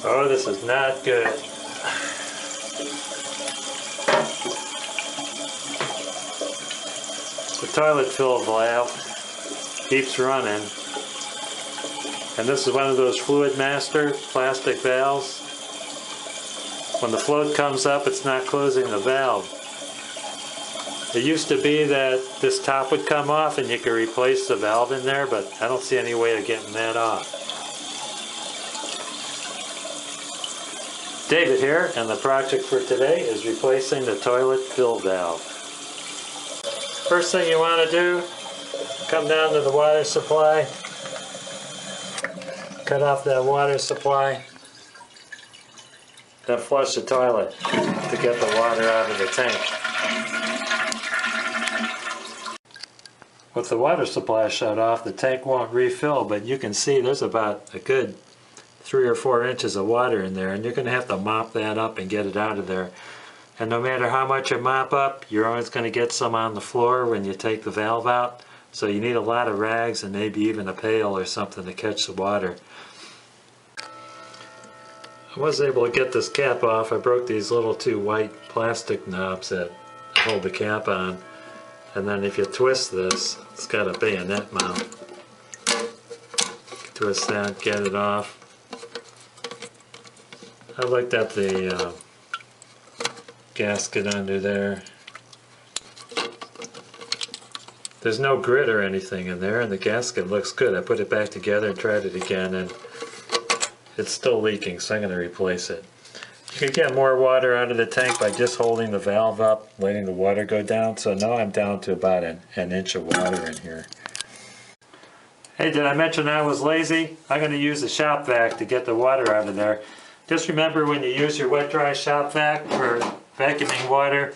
Oh, this is not good. The toilet fill valve keeps running. And this is one of those Fluidmaster plastic valves. When the float comes up, it's not closing the valve. It used to be that this top would come off and you could replace the valve in there, but I don't see any way of getting that off. David here, and the project for today is replacing the toilet fill valve. First thing you want to do, come down to the water supply, cut off that water supply, then flush the toilet to get the water out of the tank. With the water supply shut off, the tank won't refill, but you can see there's about a good 3 or 4 inches of water in there, and you're going to have to mop that up and get it out of there. And no matter how much you mop up, you're always going to get some on the floor when you take the valve out, so you need a lot of rags and maybe even a pail or something to catch the water. I was able to get this cap off. I broke these little 2 white plastic knobs that hold the cap on. And then if you twist this, it's got a bayonet mount. Twist that, get it off. I looked at the gasket under there. There's no grit or anything in there, and the gasket looks good. I put it back together and tried it again, and it's still leaking, so I'm going to replace it. You can get more water out of the tank by just holding the valve up, letting the water go down. So now I'm down to about an inch of water in here. Hey, did I mention I was lazy? I'm going to use a shop vac to get the water out of there. Just remember, when you use your wet dry shop vac for vacuuming water,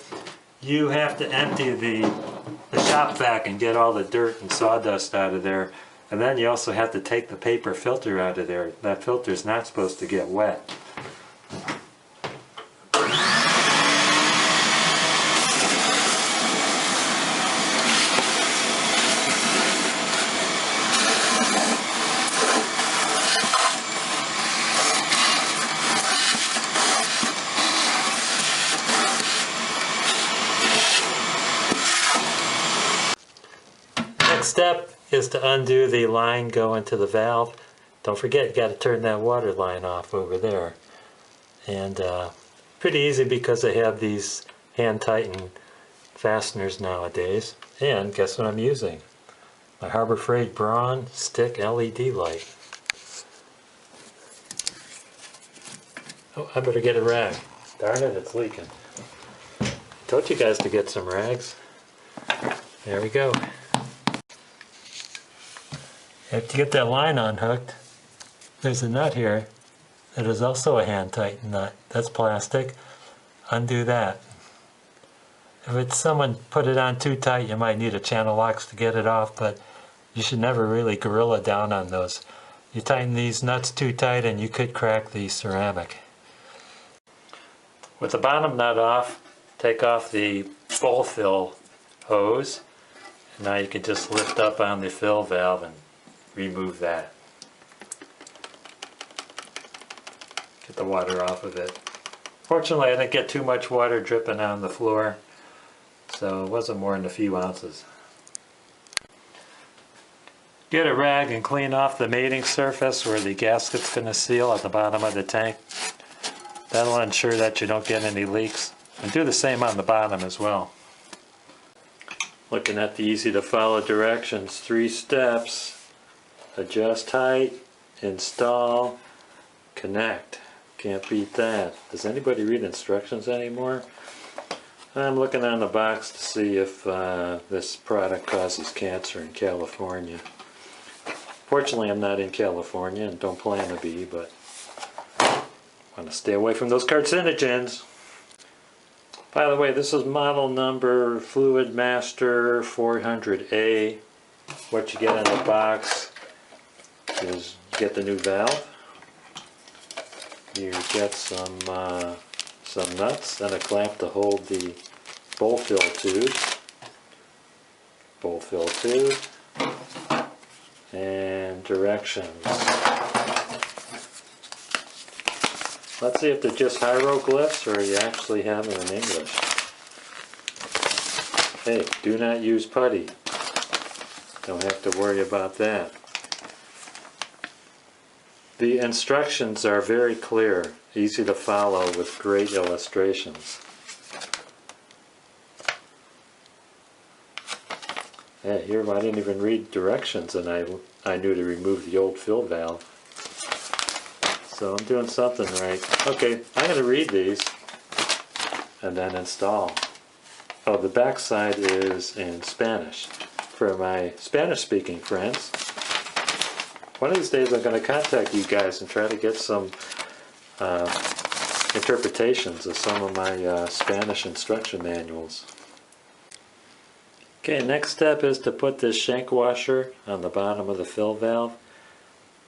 you have to empty the shop vac and get all the dirt and sawdust out of there. And then you also have to take the paper filter out of there. That filter is not supposed to get wet. Next step is to undo the line going to the valve. Don't forget, you got to turn that water line off over there. And pretty easy because they have these hand tighten fasteners nowadays. And guess what I'm using? My Harbor Freight Braun stick LED light. Oh, I better get a rag. Darn it, it's leaking. Told you guys to get some rags. There we go. After you get that line unhooked, there's a nut here that is also a hand tighten nut. That's plastic. Undo that. If it's someone put it on too tight, you might need a channel locks to get it off, but you should never really gorilla down on those. You tighten these nuts too tight and you could crack the ceramic. With the bottom nut off, take off the bowl fill hose. And now you can just lift up on the fill valve and remove that. Get the water off of it. Fortunately, I didn't get too much water dripping on the floor, so it wasn't more than a few ounces. Get a rag and clean off the mating surface where the gasket's going to seal at the bottom of the tank. That'll ensure that you don't get any leaks. And do the same on the bottom as well. Looking at the easy to follow directions, 3 steps. Adjust height, install, connect. Can't beat that. Does anybody read instructions anymore? I'm looking on the box to see if this product causes cancer in California. Fortunately, I'm not in California and don't plan to be, but I want to stay away from those carcinogens. By the way, this is model number Fluidmaster 400A. What you get in the box is you get the new valve, you get some nuts and a clamp to hold the bowl fill tube, and directions. Let's see if they're just hieroglyphs or you actually have them in English. Hey, do not use putty. Don't have to worry about that. The instructions are very clear, easy to follow with great illustrations. Yeah, here I didn't even read directions and I knew to remove the old fill valve. So I'm doing something right. Okay, I'm going to read these and then install. Oh, the back side is in Spanish for my Spanish speaking friends. One of these days I'm going to contact you guys and try to get some interpretations of some of my Spanish instruction manuals. Okay, next step is to put this shank washer on the bottom of the fill valve.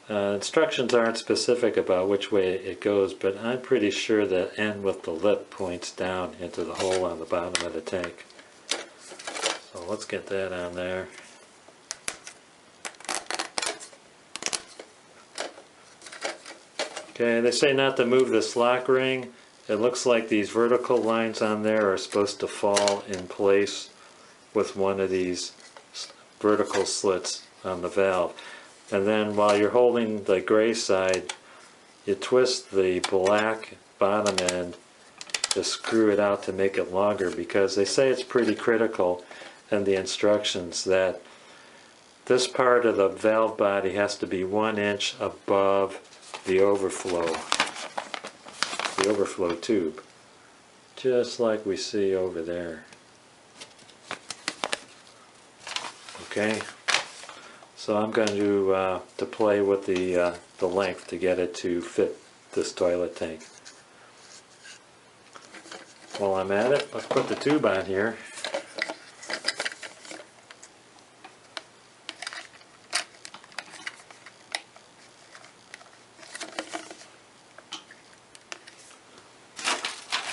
Instructions aren't specific about which way it goes, but I'm pretty sure the end with the lip points down into the hole on the bottom of the tank. So let's get that on there. Okay, they say not to move this lock ring. It looks like these vertical lines on there are supposed to fall in place with one of these vertical slits on the valve. And then while you're holding the gray side, you twist the black bottom end to screw it out to make it longer, because they say it's pretty critical in the instructions that this part of the valve body has to be 1 inch above the overflow tube, just like we see over there. Okay, so I'm going to play with the length to get it to fit this toilet tank. While I'm at it, let's put the tube on here.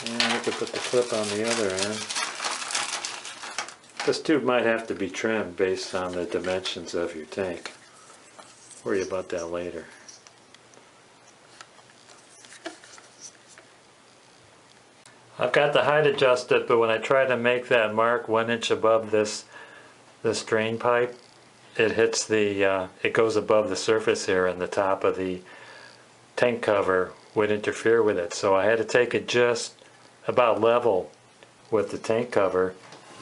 And I could put the clip on the other end. This tube might have to be trimmed based on the dimensions of your tank. Worry about that later. I've got the height adjusted, but when I try to make that mark 1 inch above this drain pipe, it hits the it goes above the surface here, and the top of the tank cover would interfere with it. So I had to take it just about level with the tank cover,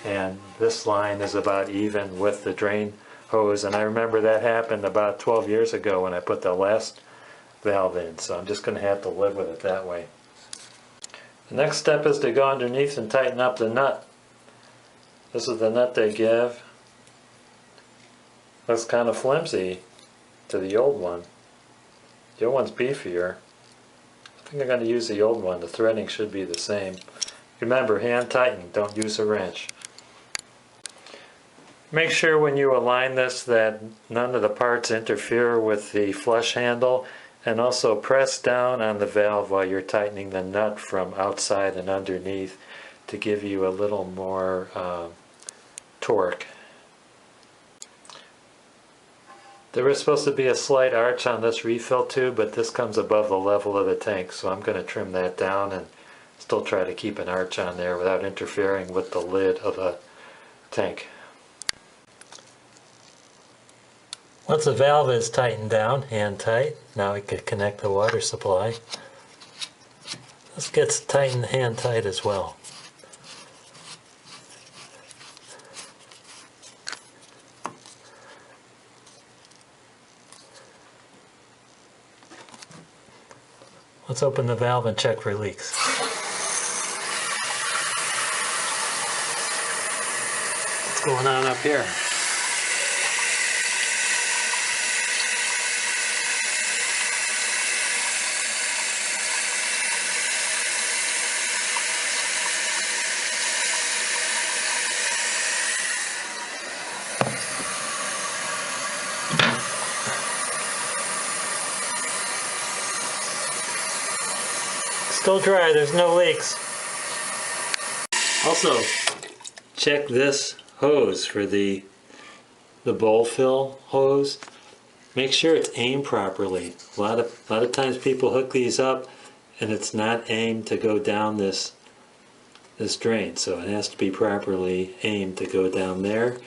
and this line is about even with the drain hose. And I remember that happened about 12 years ago when I put the last valve in, so I'm just going to have to live with it that way. The next step is to go underneath and tighten up the nut. This is the nut they give. Looks kind of flimsy to the old one. The old one's beefier. I think I'm going to use the old one. The threading should be the same. Remember, hand tighten, don't use a wrench. Make sure when you align this that none of the parts interfere with the flush handle, and also press down on the valve while you're tightening the nut from outside and underneath to give you a little more torque. There is supposed to be a slight arch on this refill tube, but this comes above the level of the tank, so I'm going to trim that down and still try to keep an arch on there without interfering with the lid of the tank. Once the valve is tightened down, hand tight, now we can connect the water supply. This gets tightened hand tight as well. Let's open the valve and check for leaks. What's going on up here? Still dry, there's no leaks. Also, check this hose for the bowl fill hose. Make sure it's aimed properly. A lot of times people hook these up and it's not aimed to go down this drain, so it has to be properly aimed to go down there.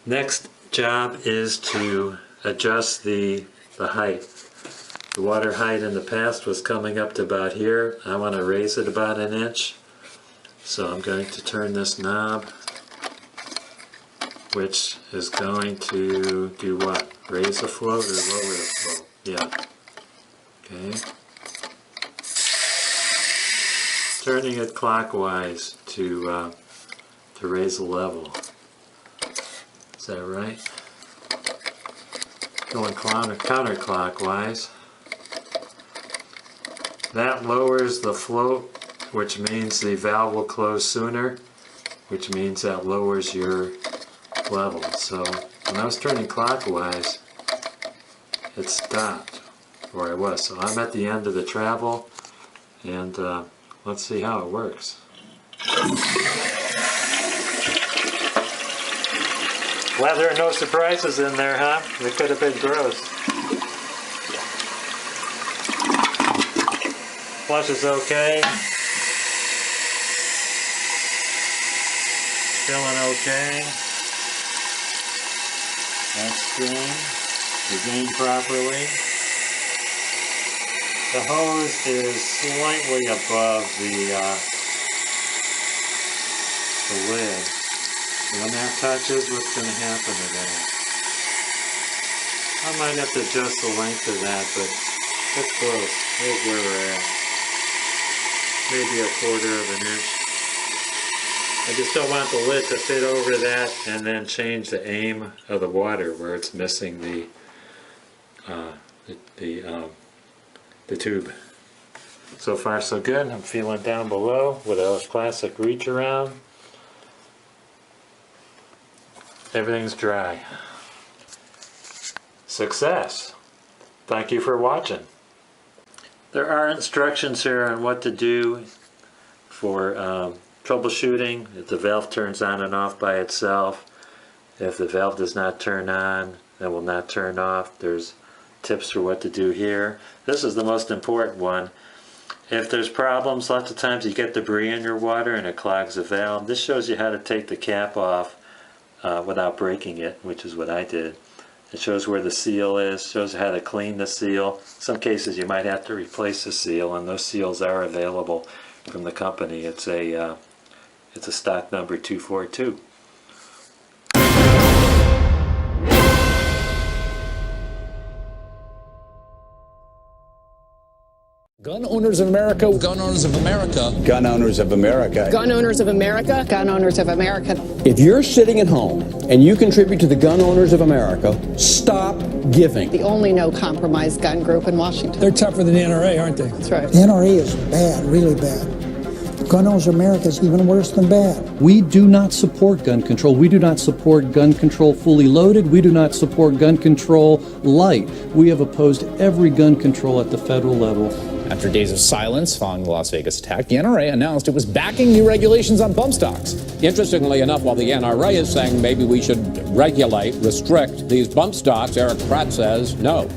Next job is to adjust the height. The water height in the past was coming up to about here. I want to raise it about 1 inch. So I'm going to turn this knob, which is going to do what? Raise the float or lower the float? Yeah. Okay. Turning it clockwise to raise the level. Is that right? Going counterclockwise. That lowers the float, which means the valve will close sooner, which means that lowers your level. So when I was turning clockwise, it stopped where I was. So I'm at the end of the travel, and let's see how it works. Well, there are no surprises in there, huh? It could have been gross. Flush is okay. Filling okay. That's good. Drained properly. The hose is slightly above the lid. When that touches, what's going to happen to that? I might have to adjust the length of that, but it's close. Here's where we're at. Maybe 1/4 inch. I just don't want the lid to fit over that and then change the aim of the water where it's missing the tube. So far so good. I'm feeling down below with a classic reach around. Everything's dry. Success. Thank you for watching. There are instructions here on what to do for troubleshooting. If the valve turns on and off by itself, if the valve does not turn on, it will not turn off. There's tips for what to do here. This is the most important one. If there's problems, lots of times you get debris in your water and it clogs the valve. This shows you how to take the cap off without breaking it, which is what I did. It shows where the seal is, shows how to clean the seal. In some cases you might have to replace the seal, and those seals are available from the company. It's a stock number 242. Gun owners of America. Gun owners of America. Gun owners of America. Gun owners of America. Gun owners of America. If you're sitting at home and you contribute to the gun owners of America, stop giving. The only no compromise gun group in Washington. They're tougher than the NRA, aren't they? That's right. The NRA is bad, really bad. Gun owners of America is even worse than bad. We do not support gun control. We do not support gun control fully loaded. We do not support gun control light. We have opposed every gun control at the federal level. After days of silence following the Las Vegas attack, the NRA announced it was backing new regulations on bump stocks. Interestingly enough, while the NRA is saying maybe we should regulate, restrict these bump stocks, Eric Pratt says no.